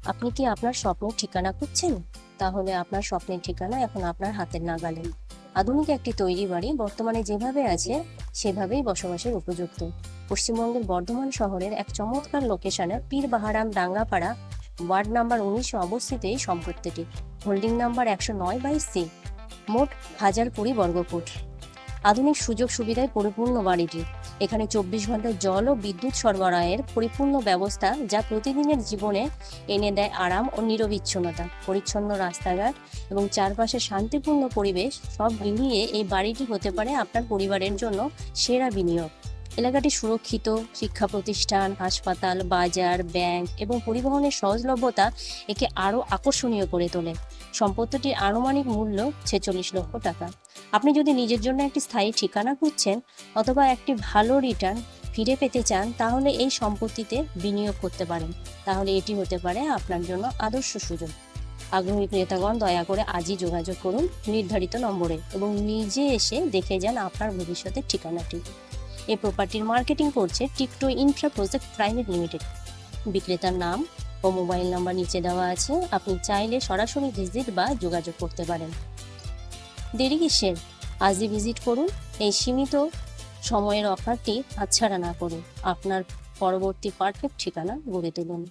আপনি কি আপনার স্বপ্নের ঠিকানা খুঁজছেন? তাহলে আপনার স্বপ্নের ঠিকানা এখন আপনার হাতের নাগালে। আধুনিক একটি তৈরি বাড়ি বর্তমানে যেভাবে আছে সেভাবেই বসবাসের উপযুক্ত। পশ্চিমবঙ্গের বর্ধমান শহরের এক চমৎকার লোকেশনে পীরবাহারাম ডাঙ্গাপাড়া ওয়ার্ড নাম্বার 19 অবস্থিত এই সম্পত্তিটি। Holding number 109/C। মোট 1020 বর্গফুট। আধুনিক সুযোগ সুবিধায় পরিপূর্ণ বাড়িটি। এখানে 24 ঘন্টা জল ও বিদ্যুৎ সরবরাহের পরিপূর্ণ ব্যবস্থা, যা প্রতিদিনের জীবনে এনে দেয় আরাম ও নিরবিচ্ছিন্নতা। পরিচ্ছন্ন রাস্তাঘাট এবং চারপাশে শান্তিপূর্ণ পরিবেশ সব মিলিয়ে এই বাড়িটি হতে পারে আপনার পরিবারের জন্য সেরা বিনিয়োগ। এলাকাটি সুরক্ষিত, শিক্ষা প্রতিষ্ঠান, হাসপাতাল, বাজার, ব্যাংক এবং পরিবহনের সহজলভ্যতা একে আরও আকর্ষণীয় করে তোলে। সম্পত্তিটির আনুমানিক মূল্য 46 লক্ষ টাকা। আপনি যদি নিজের জন্য একটি স্থায়ী ঠিকানা খুঁজছেন অথবা একটি ভালো রিটার্ন ফিরে পেতে চান, তাহলে এই সম্পত্তিতে বিনিয়োগ করতে পারেন। তাহলে এটি হতে পারে আপনার জন্য আদর্শ সুযোগ। আগ্রহী ক্রেতাগণ দয়া করে আজই যোগাযোগ করুন নির্ধারিত নম্বরে এবং নিজে এসে দেখে যান আপনার ভবিষ্যতের ঠিকানাটি। এই প্রপার্টির মার্কেটিং করছে টিকটো ইনফ্রা প্রজেক্ট প্রাইভেট লিমিটেড। বিক্রেতার নাম ও মোবাইল নাম্বার নিচে দেওয়া আছে। আপনি চাইলে সরাসরি ভিজিট বা যোগাযোগ করতে পারেন। দেরি কিসের? আজই ভিজিট করুন। এই সীমিত সময়ের অফারটি হাতছাড়া না করুন। আপনার পরবর্তী পারফেক্ট ঠিকানা গড়ে তুলুন।